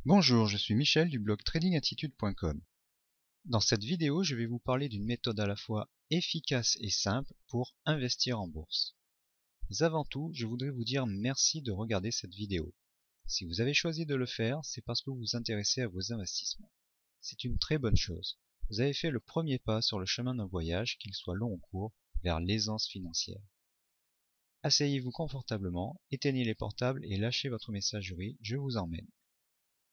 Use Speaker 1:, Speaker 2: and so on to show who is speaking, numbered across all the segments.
Speaker 1: Bonjour, je suis Michel du blog tradingattitude.com. Dans cette vidéo, je vais vous parler d'une méthode à la fois efficace et simple pour investir en bourse. Mais avant tout, je voudrais vous dire merci de regarder cette vidéo. Si vous avez choisi de le faire, c'est parce que vous vous intéressez à vos investissements. C'est une très bonne chose. Vous avez fait le premier pas sur le chemin d'un voyage, qu'il soit long ou court, vers l'aisance financière. Asseyez-vous confortablement, éteignez les portables et lâchez votre messagerie, je vous emmène.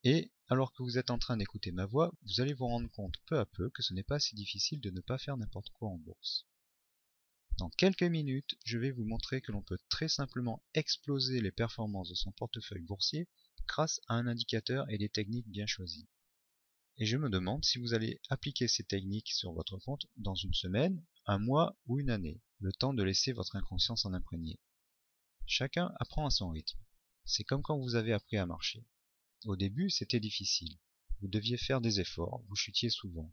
Speaker 1: Et, alors que vous êtes en train d'écouter ma voix, vous allez vous rendre compte peu à peu que ce n'est pas si difficile de ne pas faire n'importe quoi en bourse. Dans quelques minutes, je vais vous montrer que l'on peut très simplement exploser les performances de son portefeuille boursier grâce à un indicateur et des techniques bien choisies. Et je me demande si vous allez appliquer ces techniques sur votre compte dans une semaine, un mois ou une année, le temps de laisser votre inconscient s'en imprégner. Chacun apprend à son rythme. C'est comme quand vous avez appris à marcher. Au début, c'était difficile. Vous deviez faire des efforts, vous chutiez souvent.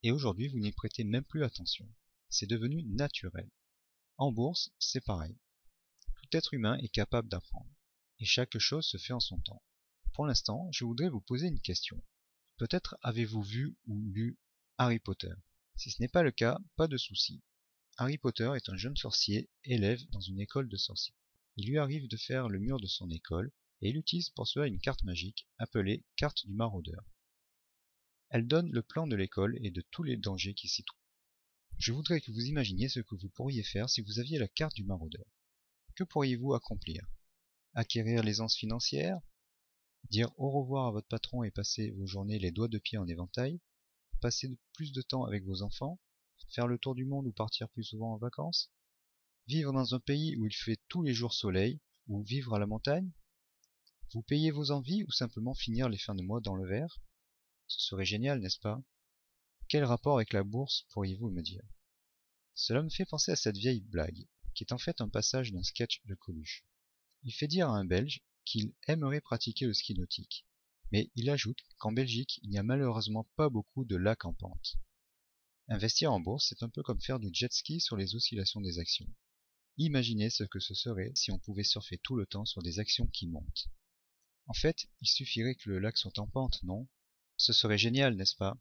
Speaker 1: Et aujourd'hui, vous n'y prêtez même plus attention. C'est devenu naturel. En bourse, c'est pareil. Tout être humain est capable d'apprendre. Et chaque chose se fait en son temps. Pour l'instant, je voudrais vous poser une question. Peut-être avez-vous vu ou lu Harry Potter. Si ce n'est pas le cas, pas de souci. Harry Potter est un jeune sorcier, élève dans une école de sorciers. Il lui arrive de faire le mur de son école, et il utilise pour cela une carte magique, appelée carte du maraudeur. Elle donne le plan de l'école et de tous les dangers qui s'y trouvent. Je voudrais que vous imaginiez ce que vous pourriez faire si vous aviez la carte du maraudeur. Que pourriez-vous accomplir? Acquérir l'aisance financière? Dire au revoir à votre patron et passer vos journées les doigts de pied en éventail? Passer plus de temps avec vos enfants? Faire le tour du monde ou partir plus souvent en vacances? Vivre dans un pays où il fait tous les jours soleil, ou vivre à la montagne? Vous payez vos envies ou simplement finir les fins de mois dans le vert? Ce serait génial, n'est-ce pas? Quel rapport avec la bourse pourriez-vous me dire? Cela me fait penser à cette vieille blague, qui est en fait un passage d'un sketch de Coluche. Il fait dire à un Belge qu'il aimerait pratiquer le ski nautique, mais il ajoute qu'en Belgique, il n'y a malheureusement pas beaucoup de lacs en pente. Investir en bourse, c'est un peu comme faire du jet ski sur les oscillations des actions. Imaginez ce que ce serait si on pouvait surfer tout le temps sur des actions qui montent. En fait, il suffirait que le lac soit en pente, non? Ce serait génial, n'est-ce pas?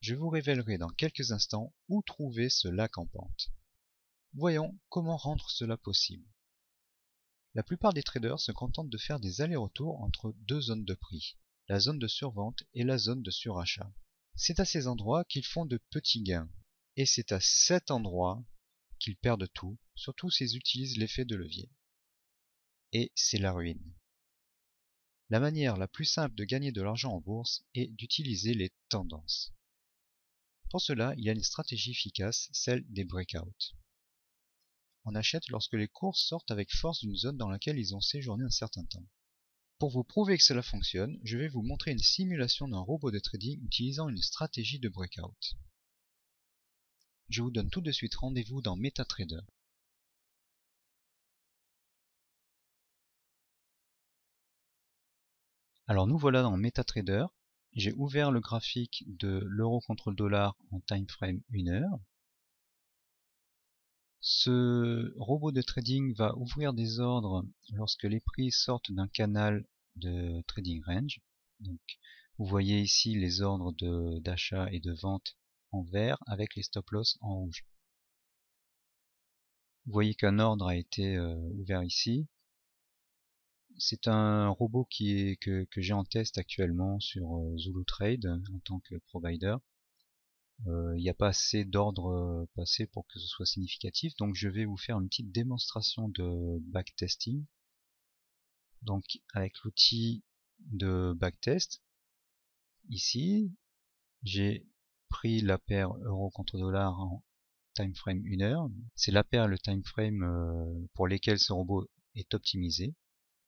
Speaker 1: Je vous révélerai dans quelques instants où trouver ce lac en pente. Voyons comment rendre cela possible. La plupart des traders se contentent de faire des allers-retours entre deux zones de prix, la zone de survente et la zone de surachat. C'est à ces endroits qu'ils font de petits gains, et c'est à cet endroit qu'ils perdent tout, surtout s'ils utilisent l'effet de levier. Et c'est la ruine. La manière la plus simple de gagner de l'argent en bourse est d'utiliser les tendances. Pour cela, il y a une stratégie efficace, celle des breakouts. On achète lorsque les cours sortent avec force d'une zone dans laquelle ils ont séjourné un certain temps. Pour vous prouver que cela fonctionne, je vais vous montrer une simulation d'un robot de trading utilisant une stratégie de breakout. Je vous donne tout de suite rendez-vous dans MetaTrader. Alors nous voilà dans MetaTrader. J'ai ouvert le graphique de l'euro contre le dollar en time frame 1 heure. Ce robot de trading va ouvrir des ordres lorsque les prix sortent d'un canal de trading range. Donc, vous voyez ici les ordres d'achat et de vente en vert avec les stop loss en rouge. Vous voyez qu'un ordre a été ouvert ici. C'est un robot que j'ai en test actuellement sur Zulu Trade en tant que provider. Il n'y a pas assez d'ordres passés pour que ce soit significatif, donc je vais vous faire une petite démonstration de backtesting. Donc avec l'outil de backtest, ici, j'ai pris la paire euro contre dollar en time frame 1 heure. C'est la paire et le time frame pour lesquels ce robot est optimisé.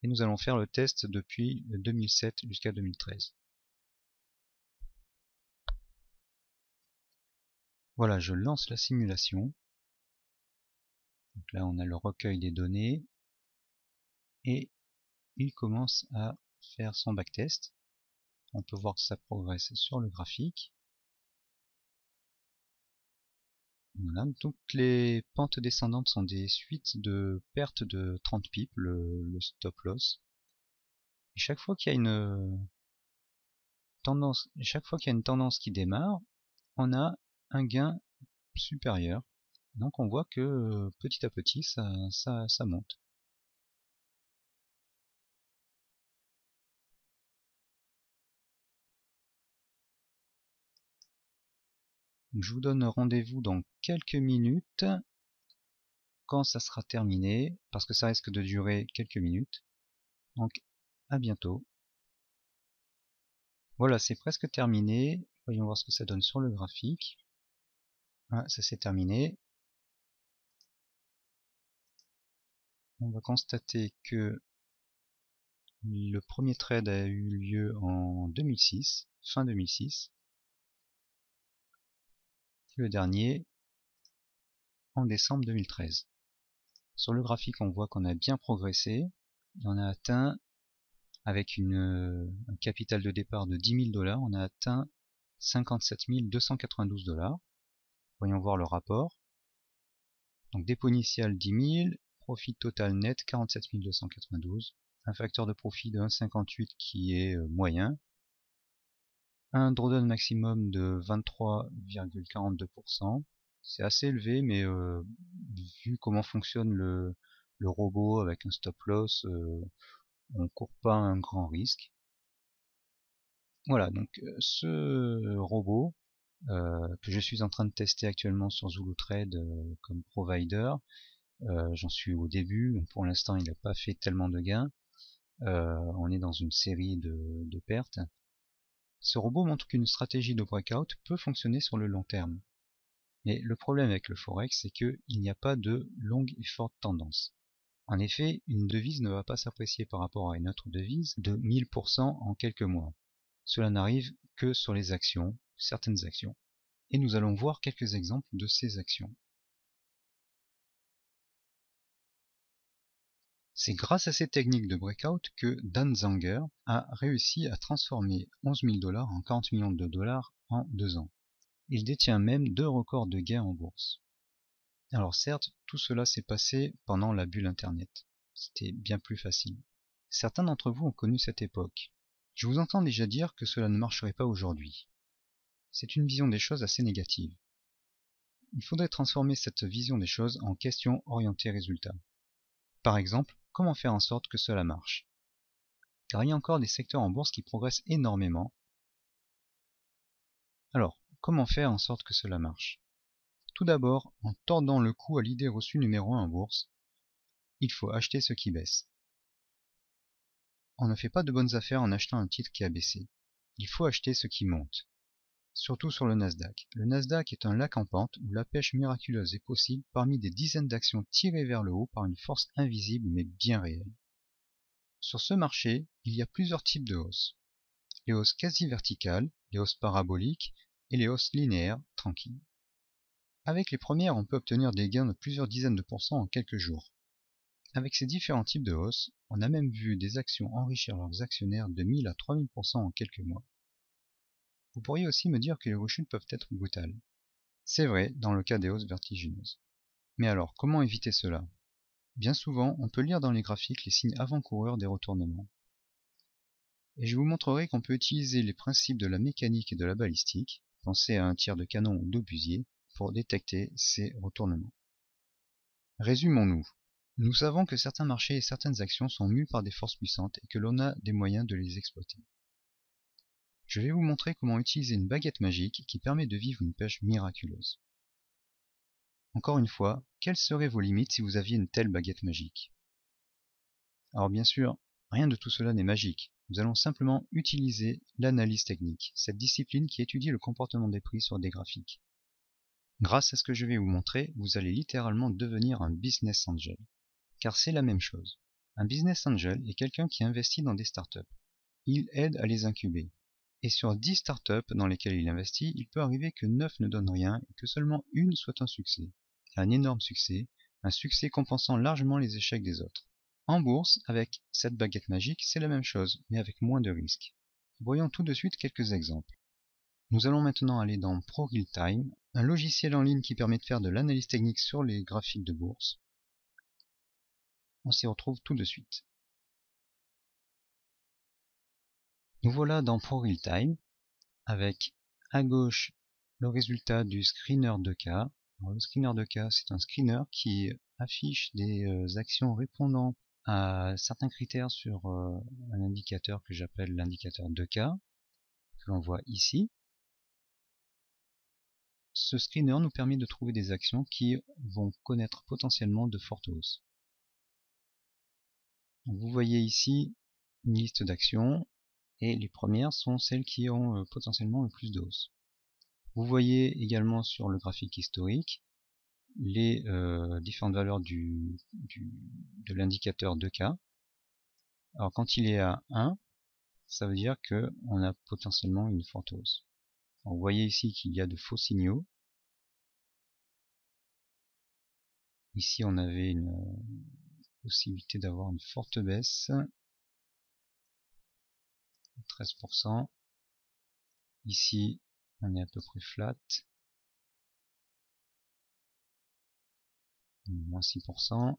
Speaker 1: Et nous allons faire le test depuis 2007 jusqu'à 2013. Voilà, je lance la simulation. Donc là, on a le recueil des données. Et il commence à faire son backtest. On peut voir que ça progresse sur le graphique. Voilà, toutes les pentes descendantes sont des suites de pertes de 30 pips, le stop loss. Et chaque fois qu'il y a tendance, chaque fois qu'il y a une tendance qui démarre, on a un gain supérieur. Donc on voit que petit à petit ça monte. Je vous donne rendez-vous dans quelques minutes quand ça sera terminé, parce que ça risque de durer quelques minutes. Donc à bientôt. Voilà, c'est presque terminé. Voyons voir ce que ça donne sur le graphique. Voilà, ça c'est terminé. On va constater que le premier trade a eu lieu en 2006, fin 2006. Le dernier en décembre 2013. Sur le graphique, on voit qu'on a bien progressé. On a atteint, avec un capital de départ de 10 000 $, on a atteint 57 292 $. Voyons voir le rapport. Donc dépôt initial 10 000, profit total net 47 292, un facteur de profit de 1,58 qui est moyen, un drawdown maximum de 23,42%. C'est assez élevé, mais vu comment fonctionne le robot avec un stop loss, on ne court pas un grand risque. Voilà, donc ce robot que je suis en train de tester actuellement sur ZuluTrade comme provider, j'en suis au début, pour l'instant il n'a pas fait tellement de gains, on est dans une série de pertes. Ce robot montre qu'une stratégie de breakout peut fonctionner sur le long terme. Mais le problème avec le forex, c'est qu'il n'y a pas de longue et forte tendance. En effet, une devise ne va pas s'apprécier par rapport à une autre devise de 1000% en quelques mois. Cela n'arrive que sur les actions, certaines actions. Et nous allons voir quelques exemples de ces actions. C'est grâce à ces techniques de breakout que Dan Zanger a réussi à transformer 11 000 $ en 40 millions de dollars en 2 ans. Il détient même 2 records de gains en bourse. Alors certes, tout cela s'est passé pendant la bulle Internet. C'était bien plus facile. Certains d'entre vous ont connu cette époque. Je vous entends déjà dire que cela ne marcherait pas aujourd'hui. C'est une vision des choses assez négative. Il faudrait transformer cette vision des choses en question orientée résultat. Par exemple, comment faire en sorte que cela marche? Car il y a encore des secteurs en bourse qui progressent énormément. Alors, comment faire en sorte que cela marche? Tout d'abord, en tordant le cou à l'idée reçue numéro 1 en bourse, il faut acheter ce qui baisse. On ne fait pas de bonnes affaires en achetant un titre qui a baissé. Il faut acheter ce qui monte. Surtout sur le Nasdaq. Le Nasdaq est un lac en pente où la pêche miraculeuse est possible parmi des dizaines d'actions tirées vers le haut par une force invisible mais bien réelle. Sur ce marché, il y a plusieurs types de hausses. Les hausses quasi verticales, les hausses paraboliques et les hausses linéaires tranquilles. Avec les premières, on peut obtenir des gains de plusieurs dizaines de pourcents en quelques jours. Avec ces différents types de hausses, on a même vu des actions enrichir leurs actionnaires de 1000 à 3000% en quelques mois. Vous pourriez aussi me dire que les rechutes peuvent être brutales. C'est vrai dans le cas des hausses vertigineuses. Mais alors, comment éviter cela? Bien souvent, on peut lire dans les graphiques les signes avant-coureurs des retournements. Et je vous montrerai qu'on peut utiliser les principes de la mécanique et de la balistique, pensez à un tir de canon ou d'obusier, pour détecter ces retournements. Résumons-nous. Nous savons que certains marchés et certaines actions sont mus par des forces puissantes et que l'on a des moyens de les exploiter. Je vais vous montrer comment utiliser une baguette magique qui permet de vivre une pêche miraculeuse. Encore une fois, quelles seraient vos limites si vous aviez une telle baguette magique? Alors bien sûr, rien de tout cela n'est magique. Nous allons simplement utiliser l'analyse technique, cette discipline qui étudie le comportement des prix sur des graphiques. Grâce à ce que je vais vous montrer, vous allez littéralement devenir un business angel. Car c'est la même chose. Un business angel est quelqu'un qui investit dans des startups. Il aide à les incuber. Et sur 10 startups dans lesquelles il investit, il peut arriver que 9 ne donnent rien et que seulement une soit un succès. Un énorme succès, un succès compensant largement les échecs des autres. En bourse, avec cette baguette magique, c'est la même chose, mais avec moins de risques. Voyons tout de suite quelques exemples. Nous allons maintenant aller dans ProRealTime, un logiciel en ligne qui permet de faire de l'analyse technique sur les graphiques de bourse. On s'y retrouve tout de suite. Nous voilà dans ProRealTime. avec à gauche le résultat du screener 2K. Alors, le screener 2K, c'est un screener qui affiche des actions répondant à certains critères sur un indicateur que j'appelle l'indicateur 2K, que l'on voit ici. Ce screener nous permet de trouver des actions qui vont connaître potentiellement de fortes hausses. Vous voyez ici une liste d'actions et les premières sont celles qui ont potentiellement le plus de hausse. Vous voyez également sur le graphique historique les différentes valeurs de l'indicateur 2K. Alors quand il est à 1, ça veut dire qu'on a potentiellement une forte hausse. Alors, vous voyez ici qu'il y a de faux signaux. Ici on avait une possibilité d'avoir une forte baisse, 13%. Ici on est à peu près flat, moins 6%.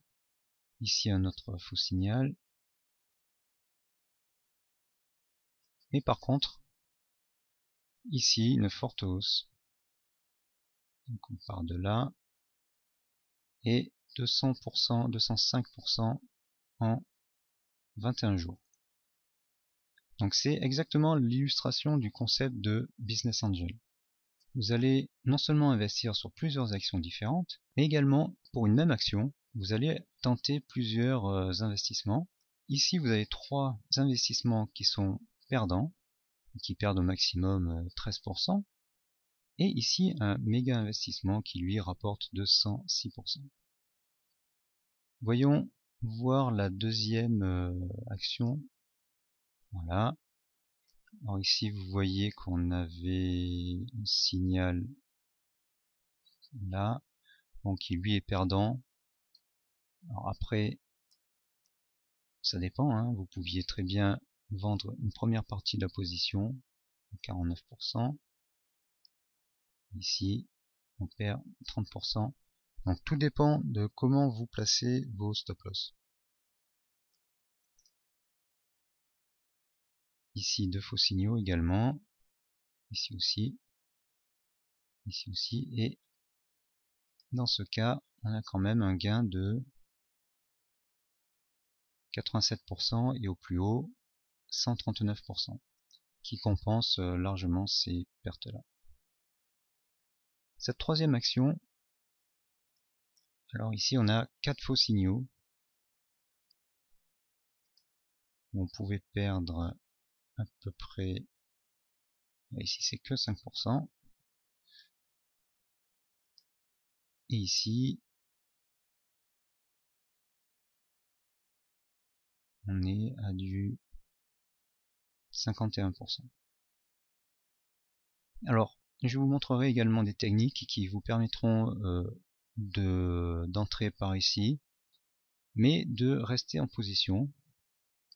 Speaker 1: Ici un autre faux signal. Et par contre, ici une forte hausse. Donc on part de là. Et 200%, 205% en 21 jours. Donc c'est exactement l'illustration du concept de Business Angel. Vous allez non seulement investir sur plusieurs actions différentes, mais également pour une même action, vous allez tenter plusieurs investissements. Ici vous avez 3 investissements qui sont perdants, qui perdent au maximum 13%, et ici un méga investissement qui lui rapporte 206%. Voyons voir la deuxième action. Voilà. Alors ici vous voyez qu'on avait un signal là, donc qui lui est perdant. Alors après, ça dépend, hein. Vous pouviez très bien vendre une première partie de la position, 49%. Ici, on perd 30%. Donc tout dépend de comment vous placez vos stop loss. Ici, 2 faux signaux également. Ici aussi. Ici aussi. Et dans ce cas, on a quand même un gain de 87% et au plus haut 139%, qui compense largement ces pertes-là. Cette troisième action, alors ici on a 4 faux signaux. On pouvait perdre à peu près, ici c'est que 5%. Et ici, on est à du 51%. Alors, je vous montrerai également des techniques qui vous permettront d'entrer par ici, mais de rester en position.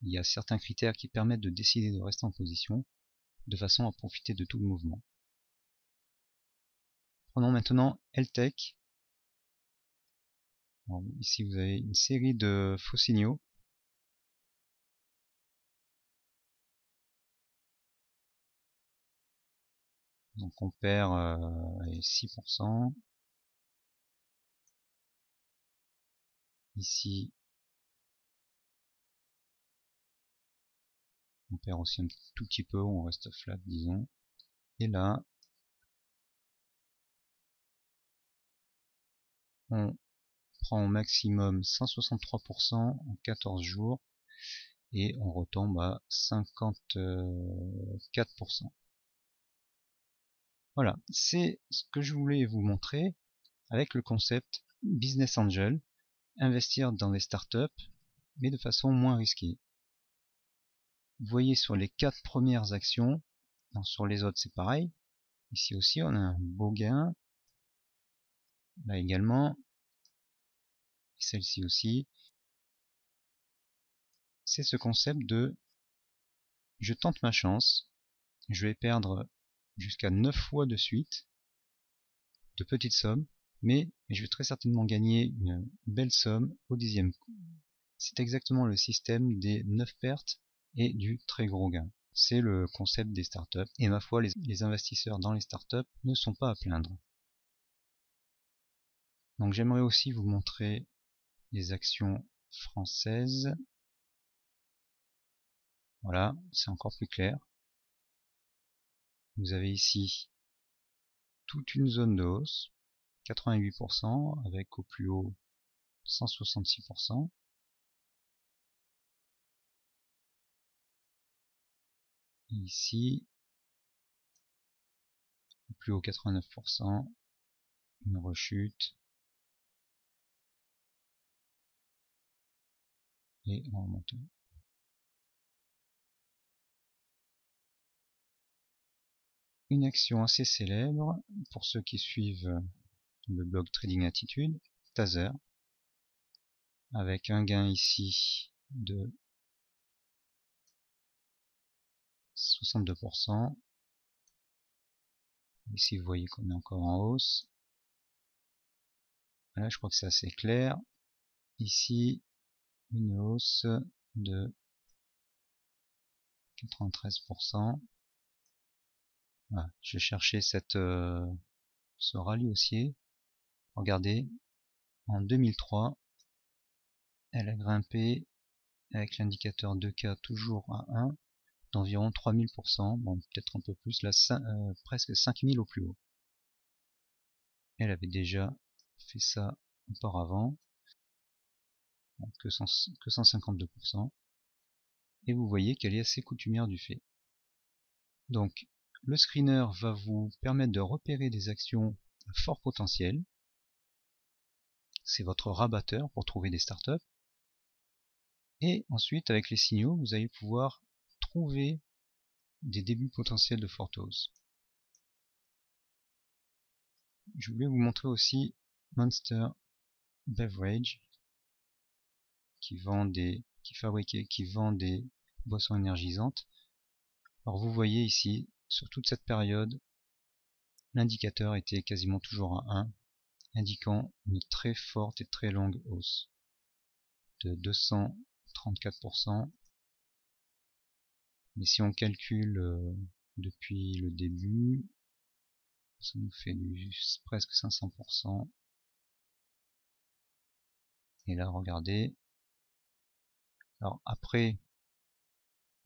Speaker 1: Il y a certains critères qui permettent de décider de rester en position, de façon à profiter de tout le mouvement. Prenons maintenant LTech. Alors, ici vous avez une série de faux signaux. Donc on perd 6%. Ici, on perd aussi un tout petit peu, on reste flat disons. Et là, on prend au maximum 163% en 14 jours et on retombe à 54%. Voilà, c'est ce que je voulais vous montrer avec le concept Business Angel, investir dans des startups mais de façon moins risquée. Vous voyez sur les 4 premières actions, sur les autres c'est pareil. Ici aussi on a un beau gain, là également, celle-ci aussi. C'est ce concept de je tente ma chance, je vais perdre jusqu'à 9 fois de suite, de petites sommes, mais je vais très certainement gagner une belle somme au 10e coup. C'est exactement le système des 9 pertes et du très gros gain. C'est le concept des startups. Et ma foi, les investisseurs dans les startups ne sont pas à plaindre. Donc j'aimerais aussi vous montrer les actions françaises. Voilà, c'est encore plus clair. Vous avez ici toute une zone de hausse, 88%, avec au plus haut 166%. Ici, au plus haut 89%, une rechute. Et on remonte. Une action assez célèbre, pour ceux qui suivent le blog Trading Attitude, Tether, avec un gain ici de 62%. Ici, vous voyez qu'on est encore en hausse. Là, je crois que c'est assez clair. Ici, une hausse de 93%. Voilà, je cherchais ce rallye haussier. Regardez, en 2003, elle a grimpé avec l'indicateur 2K toujours à 1 d'environ 3000%, bon peut-être un peu plus, là presque 5000 au plus haut. Elle avait déjà fait ça auparavant, que 152%, et vous voyez qu'elle est assez coutumière du fait. Donc le screener va vous permettre de repérer des actions à fort potentiel, c'est votre rabatteur pour trouver des startups, et ensuite avec les signaux vous allez pouvoir trouver des débuts potentiels de forte hausse. Je voulais vous montrer aussi Monster Beverage qui vend des boissons énergisantes. Alors vous voyez ici, sur toute cette période, l'indicateur était quasiment toujours à 1, indiquant une très forte et très longue hausse de 234%. Mais si on calcule depuis le début, ça nous fait presque 500%. Et là, regardez. Alors après,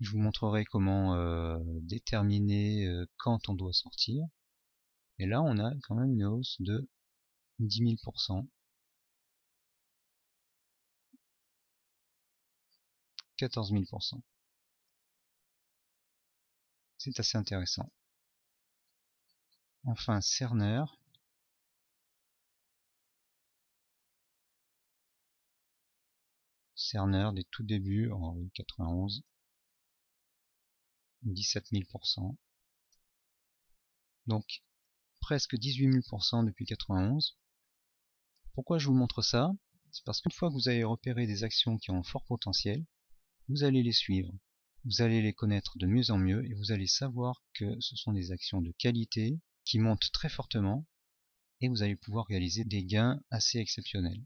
Speaker 1: je vous montrerai comment déterminer quand on doit sortir. Et là, on a quand même une hausse de 10 000%. 14 000%. C'est assez intéressant. Enfin, Cerner. Cerner des tout débuts en 91. 17 000%. Donc, presque 18 000% depuis 91. Pourquoi je vous montre ça? C'est parce qu'une fois que vous avez repéré des actions qui ont un fort potentiel, vous allez les suivre. Vous allez les connaître de mieux en mieux et vous allez savoir que ce sont des actions de qualité qui montent très fortement et vous allez pouvoir réaliser des gains assez exceptionnels.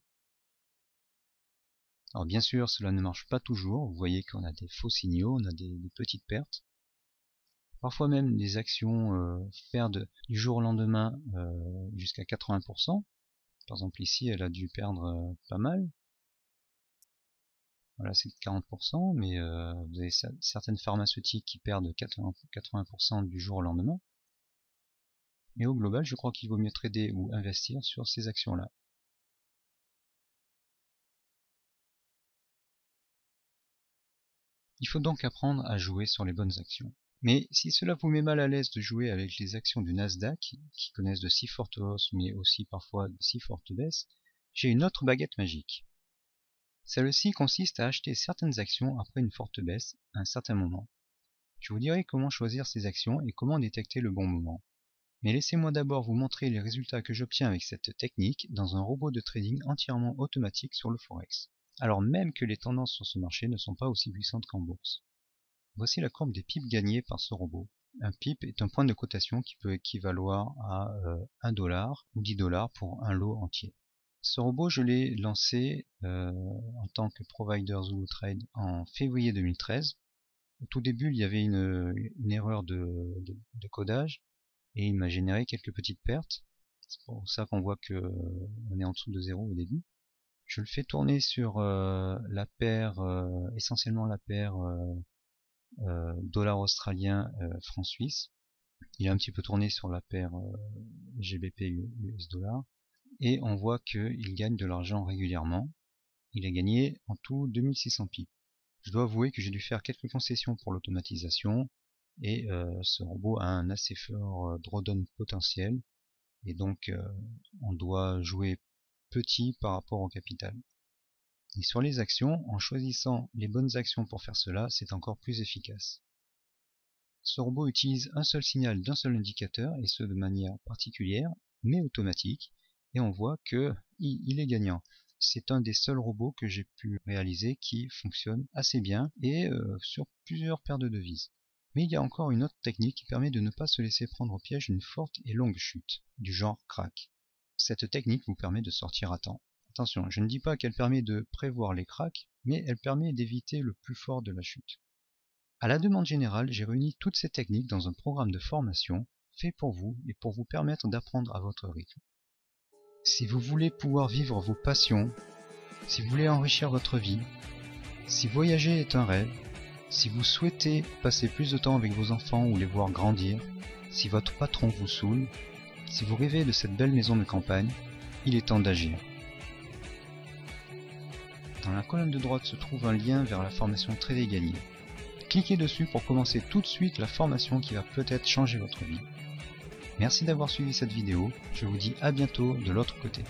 Speaker 1: Alors bien sûr, cela ne marche pas toujours. Vous voyez qu'on a des faux signaux, on a des petites pertes. Parfois même des actions perdent du jour au lendemain jusqu'à 80%. Par exemple ici, elle a dû perdre pas mal. Voilà, c'est 40%, mais vous avez certaines pharmaceutiques qui perdent 80% du jour au lendemain. Mais au global, je crois qu'il vaut mieux trader ou investir sur ces actions-là. Il faut donc apprendre à jouer sur les bonnes actions. Mais si cela vous met mal à l'aise de jouer avec les actions du Nasdaq, qui connaissent de si fortes hausses, mais aussi parfois de si fortes baisses, j'ai une autre baguette magique. Celle-ci consiste à acheter certaines actions après une forte baisse à un certain moment. Je vous dirai comment choisir ces actions et comment détecter le bon moment. Mais laissez-moi d'abord vous montrer les résultats que j'obtiens avec cette technique dans un robot de trading entièrement automatique sur le Forex. Alors même que les tendances sur ce marché ne sont pas aussi puissantes qu'en bourse. Voici la courbe des pips gagnés par ce robot. Un pip est un point de cotation qui peut équivaloir à 1 dollar ou 10 dollars pour un lot entier. Ce robot, je l'ai lancé en tant que provider Zulu Trade en février 2013. Au tout début, il y avait une erreur de codage et il m'a généré quelques petites pertes. C'est pour ça qu'on voit que on est en dessous de 0 au début. Je le fais tourner sur la paire, essentiellement la paire dollar australien, franc suisse. Il a un petit peu tourné sur la paire GBP US dollar. Et on voit qu'il gagne de l'argent régulièrement. Il a gagné en tout 2600 pips. Je dois avouer que j'ai dû faire quelques concessions pour l'automatisation et ce robot a un assez fort drawdown potentiel et donc on doit jouer petit par rapport au capital. Et sur les actions, en choisissant les bonnes actions pour faire cela, c'est encore plus efficace. Ce robot utilise un seul signal d'un seul indicateur et ce de manière particulière mais automatique et on voit que il est gagnant. C'est un des seuls robots que j'ai pu réaliser qui fonctionne assez bien et sur plusieurs paires de devises. Mais il y a encore une autre technique qui permet de ne pas se laisser prendre au piège d'une forte et longue chute, du genre crack. Cette technique vous permet de sortir à temps. Attention, je ne dis pas qu'elle permet de prévoir les cracks, mais elle permet d'éviter le plus fort de la chute. À la demande générale, j'ai réuni toutes ces techniques dans un programme de formation fait pour vous et pour vous permettre d'apprendre à votre rythme. Si vous voulez pouvoir vivre vos passions, si vous voulez enrichir votre vie, si voyager est un rêve, si vous souhaitez passer plus de temps avec vos enfants ou les voir grandir, si votre patron vous saoule, si vous rêvez de cette belle maison de campagne, il est temps d'agir. Dans la colonne de droite se trouve un lien vers la formation Trader et Gagner. Cliquez dessus pour commencer tout de suite la formation qui va peut-être changer votre vie. Merci d'avoir suivi cette vidéo, je vous dis à bientôt de l'autre côté.